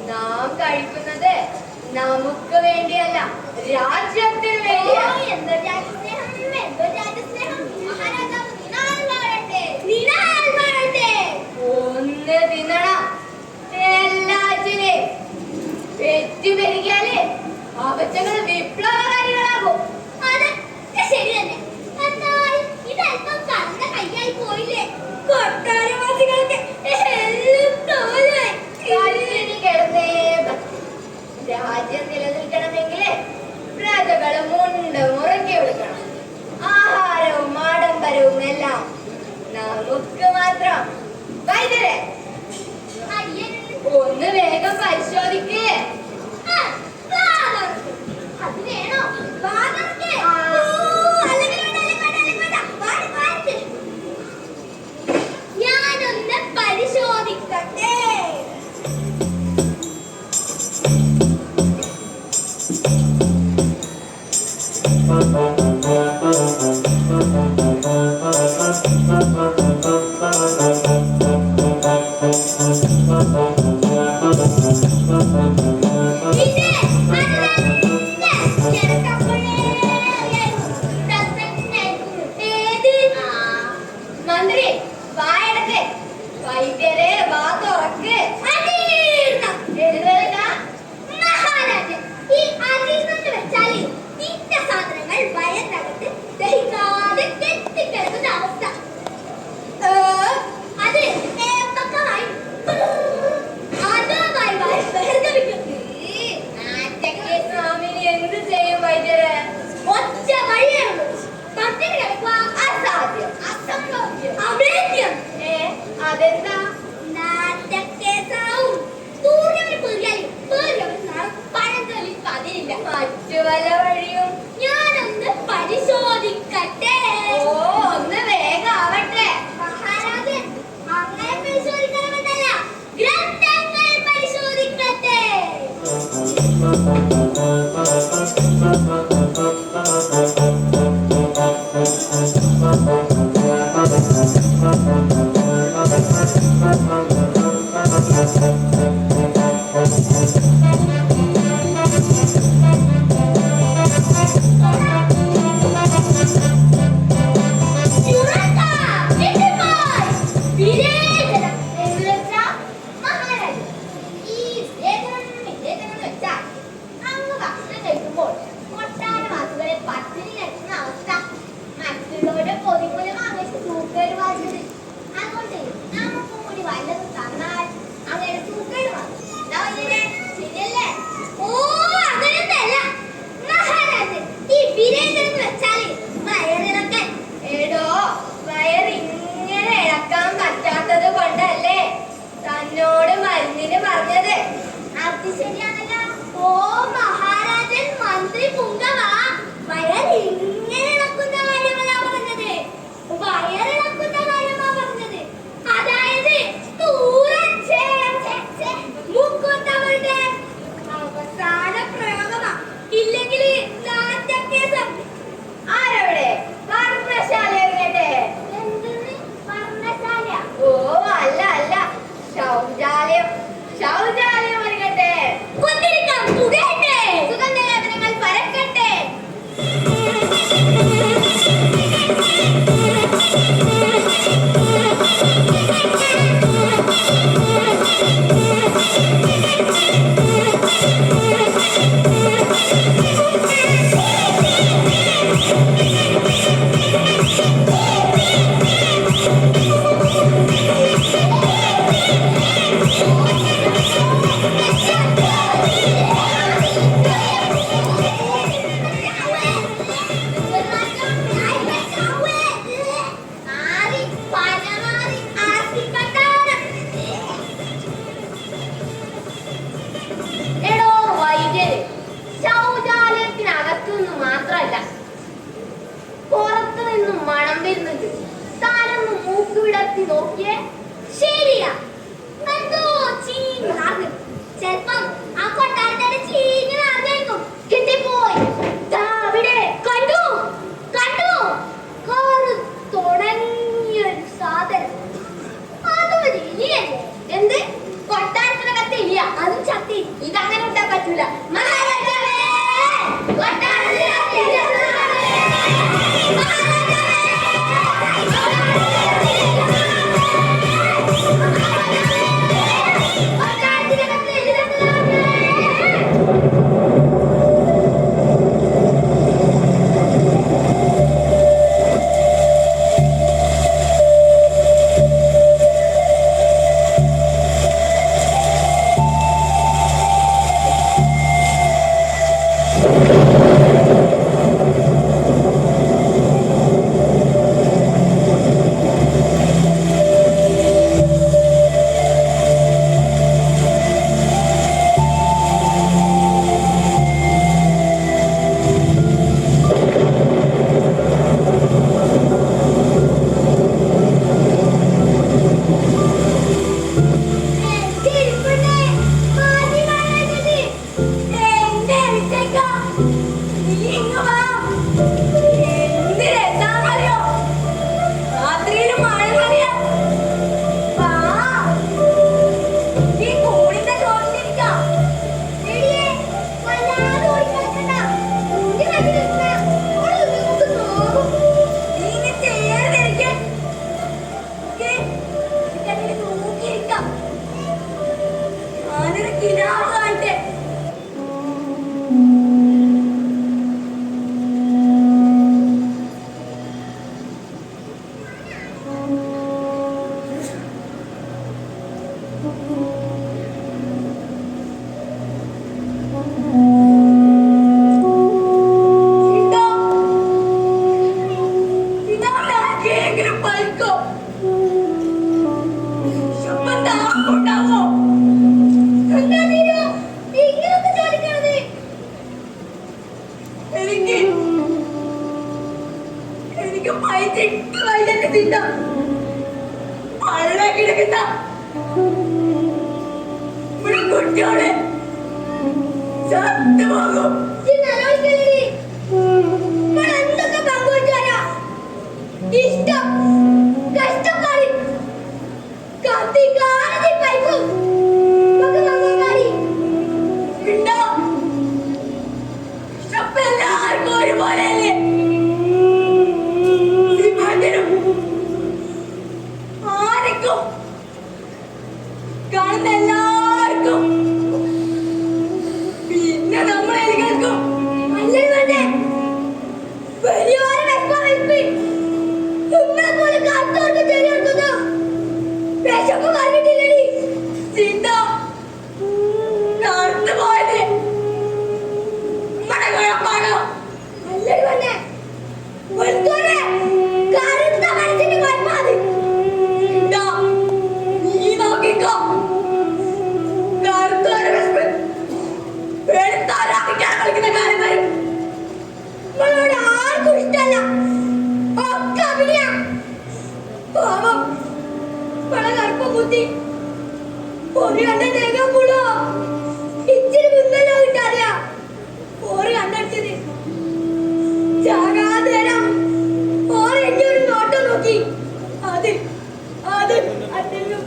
നാം കഴിക്കുന്നത് നമുക്ക് വേണ്ടിയല്ല, രാജ്യത്തിന് വേണ്ടിയാണ്. ഒന്ന് തിന്നണം എല്ലാറ്റിനെ. പെറ്റുപെരുകിയാലേ അവറ്റകൾ വിപ്ലവകാരികളാകും. അതൊക്കെ ശരി തന്നെ. എന്നാൽ ഇതല്പം കണ്ട കയ്യായി പോയില്ലേ? കൊട്ടാരവാസികൾക്ക് രാജ്യം നിലനിൽക്കണമെങ്കിൽ പ്രജകൾ മുണ്ട് മുറുക്കി കൊടുക്കണം. ആഹാരവും ആഡംബരവും എല്ലാം നമുക്ക് മാത്രം. വൈദ്യരെ ഒന്ന് വേഗം പരിശോധിക്കേ. അത് വേണോ? ഞാനൊന്ന് പരിശോധിക്കട്ടെ. മന്ത്രി വായടക്ക്. വൈദ്യരെ വാ തുറക്ക്. മഹാരാജൻ, ഈ അരിന്ന് വെച്ചാൽ തീറ്റ സാധനങ്ങൾ വയറിനകത്ത് ദഹിക്കാതെ കെട്ടിക്കിടക്കുന്ന അവസ്ഥ. അത് ഏപ്പക്കമായി ആദ്യമായി ബഹിർഗമിക്കും. സ്വാമിനി എന്ത് ചെയ്യും വൈദ്യരെ? ഒറ്റ വഴിയേ ഉള്ളൂ. പട്ടിണി കിടക്കുക അസാധ്യം, അസംഭവ്യം, അവേദ്യം. അതെന്താ? നാറ്റക്കേസാവും. തൂറിയവന് പേറിയാലും പേറിയവന് നാളെ പഴംതൊലി പതിരില്ല. മറ്റു വല്ല വഴിയും ഞാനൊന്ന് പരിശോധിക്കട്ടെ. ഒന്ന് വേഗം ആവട്ടെ. മഹാരാജൻ, അങ്ങനെ പരിശോധിക്കണമെന്നല്ല, ഗ്രന്ഥങ്ങൾ പരിശോധിക്കട്ടെ. വയറിങ്ങനെ ഇളക്കാൻ പറ്റാത്തത് ശൗചാലയം ശൗചാലയം ഒരുങ്ങട്ടെ. കുന്തിരിക്കം പുകയട്ടെ. സുഗന്ധലേപനങ്ങൾ പരക്കട്ടെ. എടോ വൈദ്യര്, ശൗചാലയത്തിനകത്തുനിന്ന് മാത്രമല്ല പുറത്തു നിന്നും മണം വരുന്നുണ്ട്. താനൊന്ന് മൂക്കുവിടത്തി നോക്കിയേ. ശരിയാ, എന്തോ ചീഞ്ഞ് നടന്നു. ചെലപ്പം ആ കൊട്ടാരത്തിന്റെ ചീഞ്ഞ് നടന്നേക്കും. കിട്ടിപ്പോയി. ദാ അവിടെ കണ്ടു കണ്ടു, തുടങ്ങിയൊരു സാധനം. അതൊരു എലിയല്ലേ? എന്ത്? കൊട്ടാരത്തിനകത്ത് ഇല്ല, അതും ചത്തി. ഇതങ്ങനെ വിട്ടാൻ പറ്റൂല. മഹാരാജാവേ, കൊട്ടാരത്തിനകത്ത് ഇല്ല. കുട്ടിയോടെ ശബ്ദമാകും. എന്തൊക്കെ പങ്കുവച്ചാലാ ഇഷ്ടം കഷ്ടപ്പാടി കത്തിക്കാരതി പൈപ്പും എല്ലാവർക്കും ഒരുപോലെയല്ലേ? ആർക്കും കാണുന്ന എല്ലാവർക്കും പിന്നെ നമ്മളെല്ലാവർക്കും അല്ലേ വേണ്ടേ വലിയൊരു വെപ്പി നമ്മളെ പോലെ കാത്തോർക്ക് ചെറിയെടുക്കുന്നു വിശപ്പ് പറഞ്ഞിട്ടില്ലടി സീത നടന്നു പോയത് നമ്മുടെ കുഴപ്പമാണോ? അല്ലേ വേണ്ടേ വെളുത്തോടെ കറുത്ത മനസ്സിന്റെ കുഴപ്പമാണ് നീ നോക്കിക്കോ. കളിക്കുന്ന കാര്യം വരും. നമ്മളോട് ആർക്കും ഇഷ്ടമല്ല ഒക്കെ അഭിനയ പാവം പല കറുപ്പം കുത്തി ഒരു കണ്ട തേങ്ങാപ്പുളോ ഇച്ചിരി മുന്നല്ലോ കിട്ടാതെയാ ഓറ് കണ്ടടിച്ചത് ചാകാതേരം ഓറ് എന്നെ ഒരു നോട്ടം നോക്കി അത് അത് അതിന്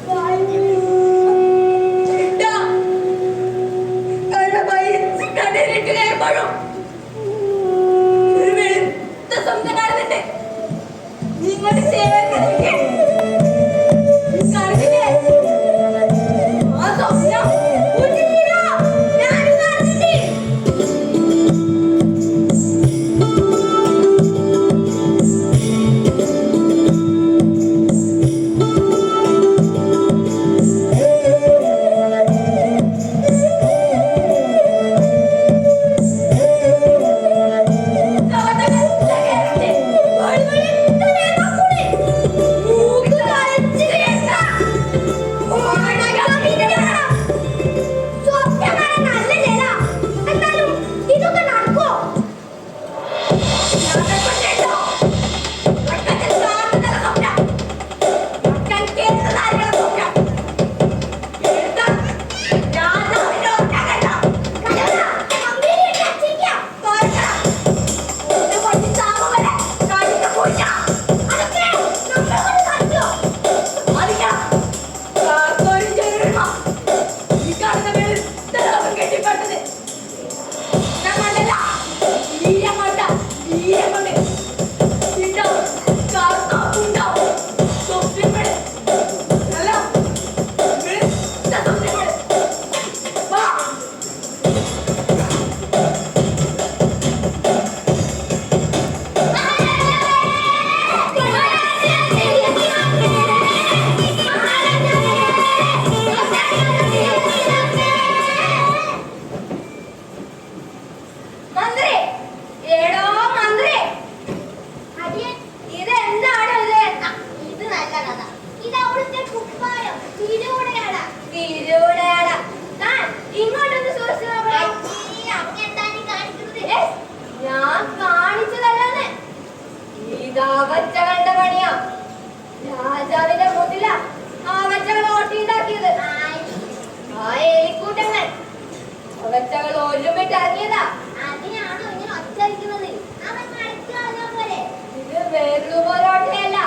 കൊച്ചകൾ ഒരുമിട്ട് ഇറങ്ങിയതാ. അതിനാണോ ഇങ്ങനെ ഒച്ചരിക്കുന്നത്? അവൻ കളിക്കാതെ പോലെ. ഇത് വെറും ഒരോട്ടയല്ല.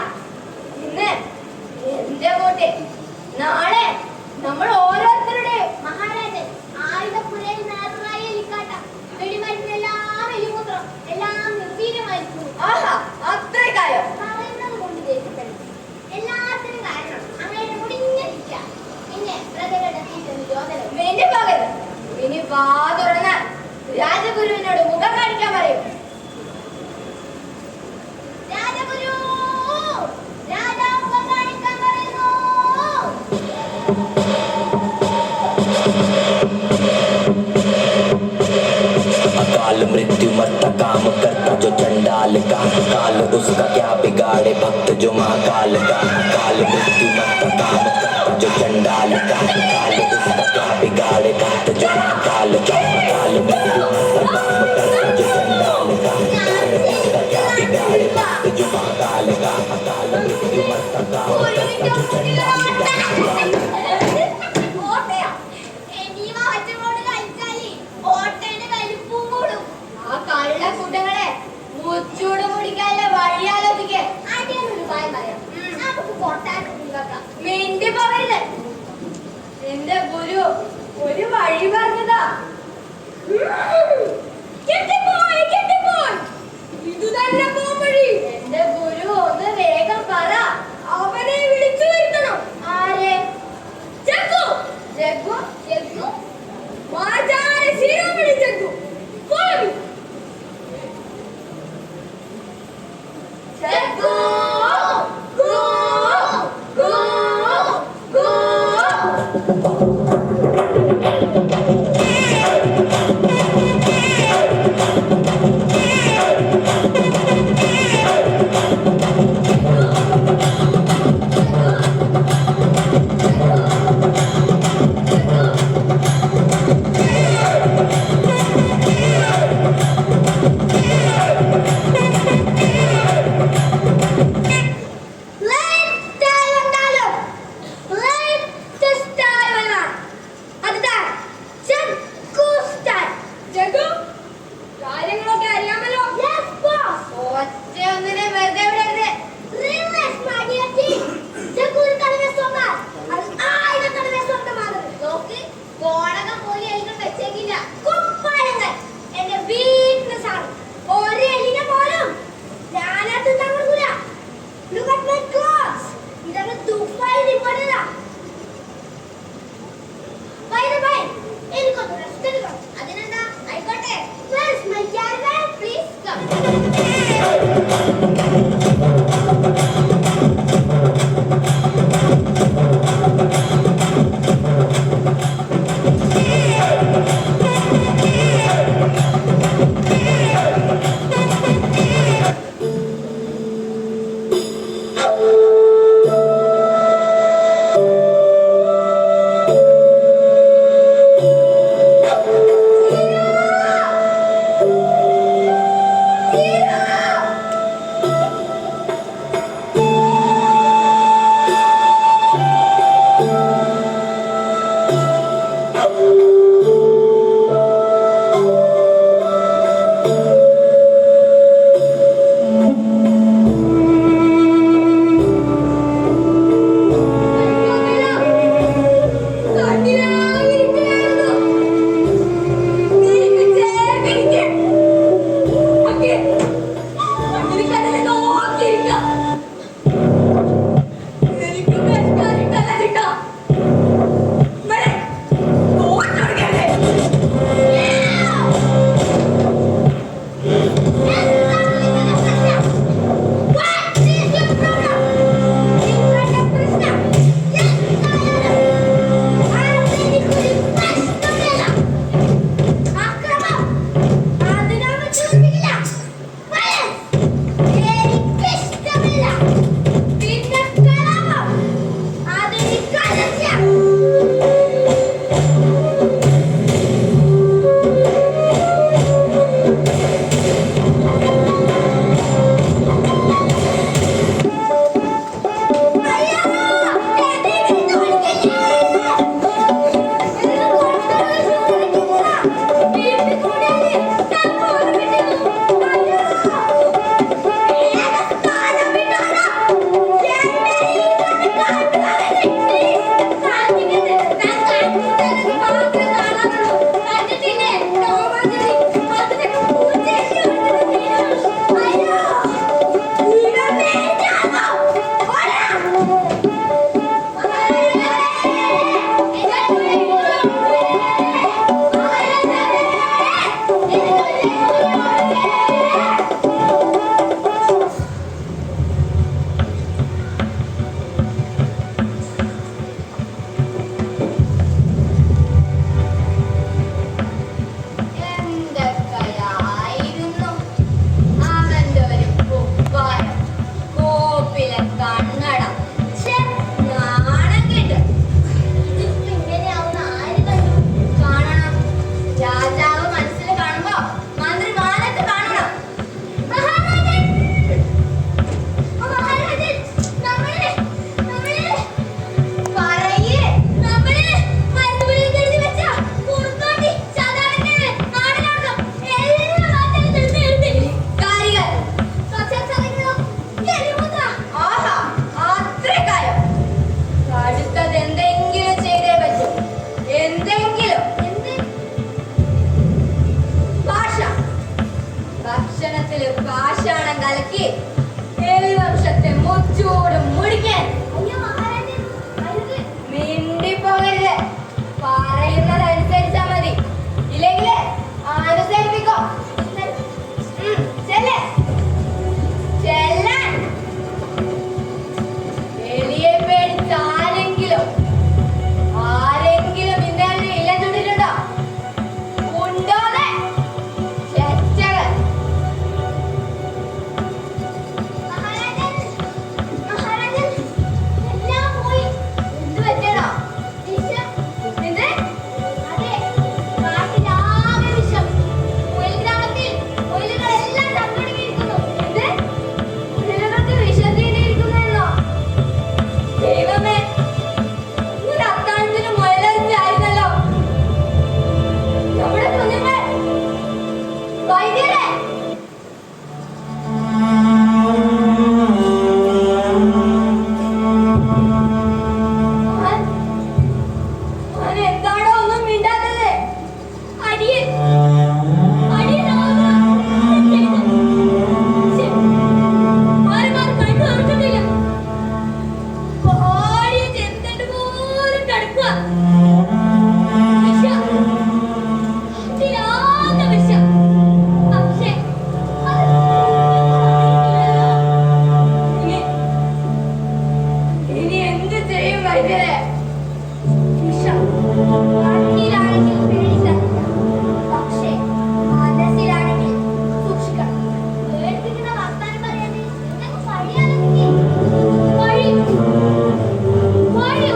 ഇന്ന് എന്റെ കോട്ടെ, നാളെ നമ്മൾ ഓരോരുത്തരുടെ മഹാരാജൻ ആയുധപ്പുരയിൽ നേർന്നായി എലിക്കാട്ട വെടിമരുന്നെല്ലാം എലിമൂത്രം എല്ലാം നിർവീര്യമായിരിക്കുന്നു. ആഹാ, അത്രക്കായോ? പറയുന്നത് കൊണ്ട് ദേഷ്യപ്പെടും. എല്ലാത്തിനും കാരണം അങ്ങനെ മുടിഞ്ഞ ശിക്ഷ. പിന്നെ പ്രജകളുടെ തീറ്റൊന്ന് ചോദനം. വേണ്ടി പോകരുത്. ഇനി വാ തുറന്നാൽ രാജഗുരുവിനോട് മുഖം കാണിക്കാൻ പറയും. രാജഗുരു, രാജാവ് മുഖം കാണിക്കാൻ പറയുന്നു. अकाल मृत्यु मरता काम करता जो चंडाल का, काल उसका क्या बिगाड़े भक्त जो महाकाल का। काल मृत्यु मरता काम करता जो चंडाल का, काल उसका क्या बिगाड़े भक्त जो महाकाल का। काल मृत्यु मरता काम करता जो चंडाल का, काल उसका क्या बिगाड़े भक्त जो महाकाल का। काल मृत्यु मरता काम करता जो चंडाल का। ഓട്ടയാ. ഇനി മാറ്റങ്ങളോട് കളിച്ചാല് ഓട്ടയുടെ വലിപ്പവും കൂടും. ആ കള്ളക്കൂട്ടങ്ങളെ മുച്ചൂട് മുടിക്കാനുള്ള വഴിയാലോചിക്കേ. അടിയൊരു കാര്യം പറയാം. നമുക്ക് കൊട്ടാരം ഉണ്ടാക്കാം. മിണ്ടി പോകരുത്. എന്റെ ഗുരു ഒരു വഴി പറഞ്ഞതാ. കെട്ടിപ്പോയി, കെട്ടിപ്പോയി. ഇത് തന്നെ പോംവഴി. എന്റെ ഗുരു ഒന്ന് വേഗം പറ. അവനെ വിളിച്ചു വരുത്തണം. ആരെ? ജഗ്ഗു. ജഗ്ഗു? ജഗ്ഗു? വാചാര ശിരോമണി ജഗ്ഗു. Follow me. ജഗ്ഗു, ഗു, ഗു, ഗു. Let style വന്നാലും. Let style വന്നാ. വിഷം. അതിലാകെ വിഷം. പക്ഷേ അത് ഇനി എന്ത് ചെയ്യും വൈദ്യരെ? വിഷം കണ്ണിലാണെങ്കിൽ പേടിക്കാനില്ല. പക്ഷേ മനസ്സിലാണെങ്കിൽ സൂക്ഷിക്കണം. പേടിപ്പിക്കുന്ന വർത്താനം പറയാതെ നിങ്ങൾക്ക് വഴിയാണെങ്കിൽ വഴി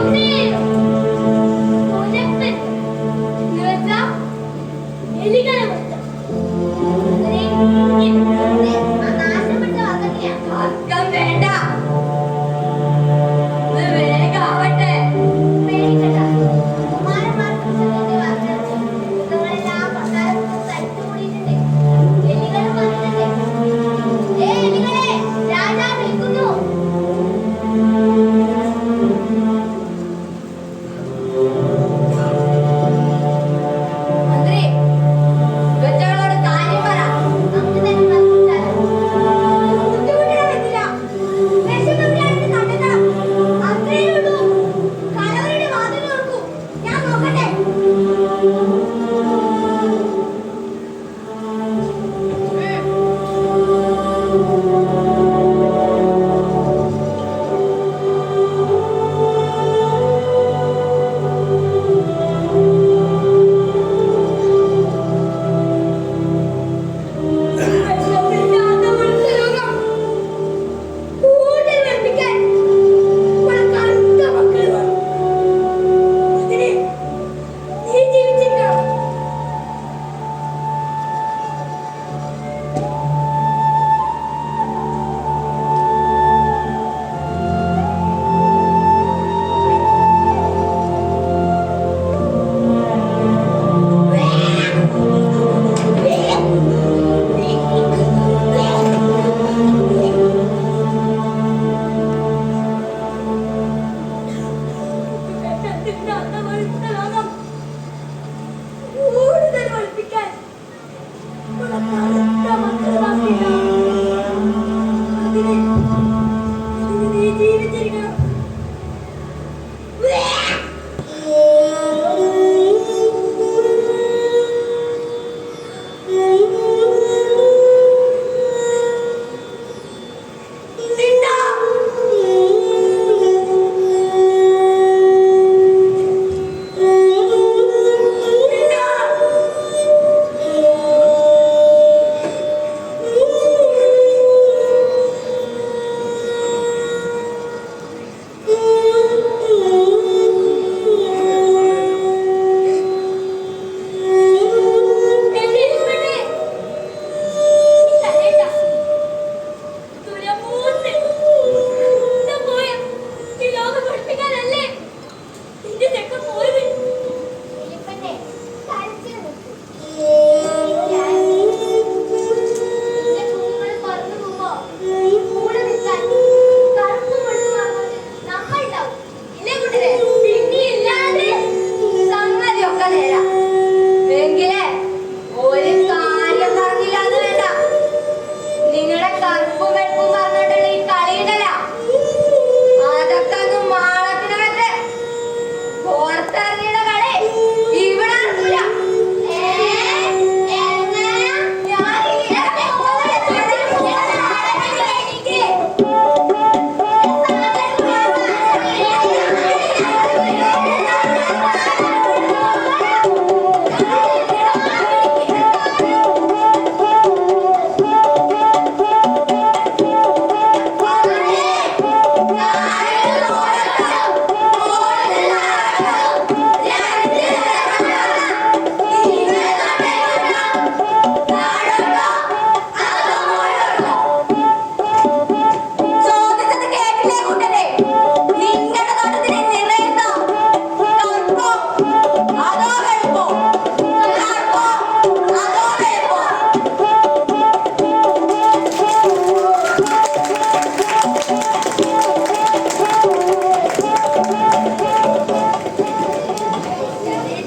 ഒന്നേയുള്ളൂ. മുരപ്പൻ എന്നുവെച്ചാ എലികളെ മുട്ട. ആ നാശപ്പെട്ട വകതിയാ. തർക്കം വേണ്ട. ഇത് വേഗാവട്ടെ. പേടിക്കണ്ട. കുമാരന്മാർക്ക് ചെറുത് പറഞ്ഞത് മൃഗങ്ങളെല്ലാം കൊട്ടാരത്തിൽ തടിച്ചുകൂടിയിട്ടുണ്ട്. എലികളും വന്നിട്ടുണ്ട്. എലികളെ, രാജാവ് വിളിക്കുന്നു. മന്ത്രി, ഇവറ്റകളോട് കാര്യം പറ. നമുക്ക് തന്നെ തർക്കിച്ചാലോ? ബുദ്ധിമുട്ടിടാൻ പറ്റില്ല. വിശന്നവരായിട്ട് കണ്ടെത്തണം. അത്രയേ ഉള്ളൂ. കലവറയുടെ വാതിൽ തുറക്കൂ. ഞാൻ നോക്കട്ടെ. വിശപ്പില്ലാത്ത മനുഷ്യലോകം കൂട്ടിൽ വെപ്പിക്കാൻ ഇവിടെ കറുത്ത മക്കൾ വേണം. അതിന് നീ ജീവിച്ചിരിക്കണം. വിശപ്പില്ലാത്ത മനുഷ്യലോകം